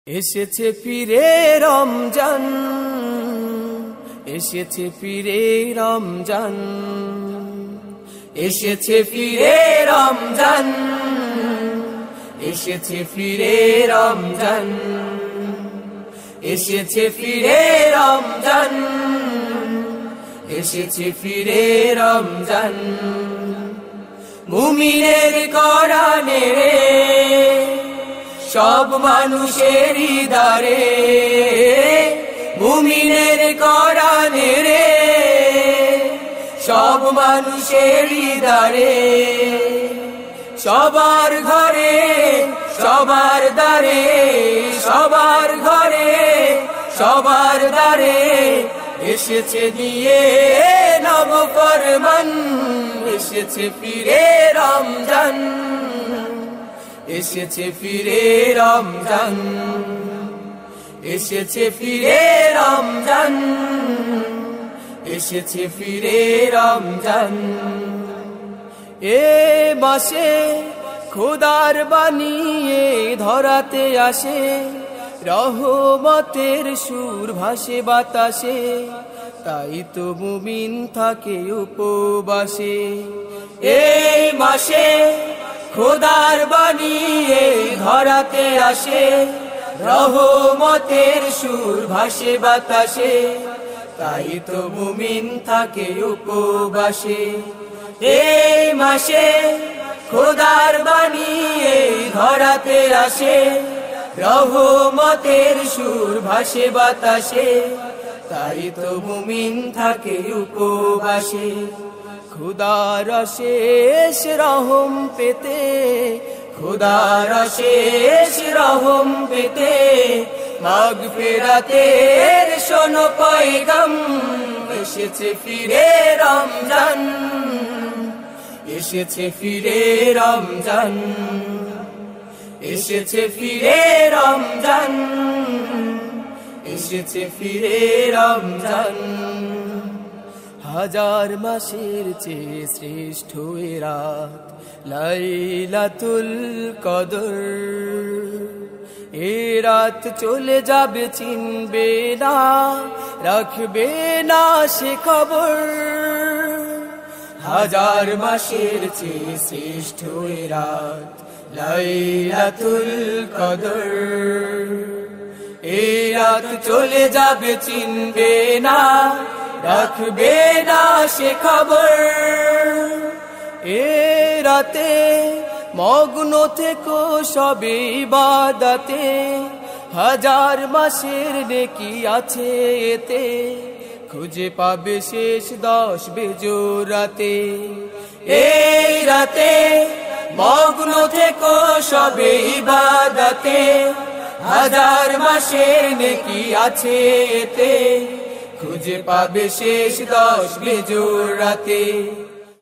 এসেছে ফিরে রমজান, এসেছে ফিরে রমজান, এসেছে ফিরে রমজান, এসেছে ফিরে রমজান, এসেছে ফিরে রমজান, এসেছে ফিরে রমজান। মুমিনের কোরআনে সব মানুষেরই দ্বারে, মুমিনের কোরআনে রে সব মানুষেরই দ্বারে, সবার ঘরে সবার দ্বারে, সবার ঘরে সবার দ্বারে এসেছে দিয়ে নব ফরমান। এসেছে ফিরে রমজান, এসেছে ফিরে রমজান, এসেছে ফিরে রমজান, এসেছে ফিরে রমজান। এ মাসে খোদার বানিয়ে ধরাতে আসে, রহমতের সুর ভাসে বাতাসে, তাই তো মুমিন থাকে উপবাসে। এই মাসে খোদার বানিয়ে ধরাতে আসে, রহমতের সুর ভাসে বাতাসে, তাই তো মুমিন থাকে উপবাসে। এই মাসে খোদার বানিয়ে ধরাতে আসে, রহমতের সুর ভাসে বাতাসে, তাই তো মুমিন থাকে উপবাসে। খুদার শেষ রহম পেতে, খুদার শেষ রহম পেতে, মাগফিরাতের শোনো পয়গাম। এসেছে ফিরে রমজান, এসেছে ফিরে রমজান, এসেছে ফিরে রমজান, এসেছে ফিরে রমজান। হাজার মাসের চেয়ে শ্রেষ্ঠ এ রাত লাইলাতুল কদর। এ রাত চলে যাবে চিনবে না, রাখবে না সে খবর। হাজার মাসের চেয়ে শ্রেষ্ঠ এ রাত লাইলাতুল কদর। এই রাত চলে যাবে চিনবে না, রাখবে না সে খবর। এ রাতে মগ্ন থেকো সবে ইবাদতে, হাজার মাসের নেকি আছে এতে, খুঁজে পাবে শেষ 10 বেজোরাতে। এই রাতে মগ্ন থেকো সবে ইবাদতে, হাজার মাসের নেকি আছে এতে, খুঁজে পাবে শেষ 10 বেজোরাতে।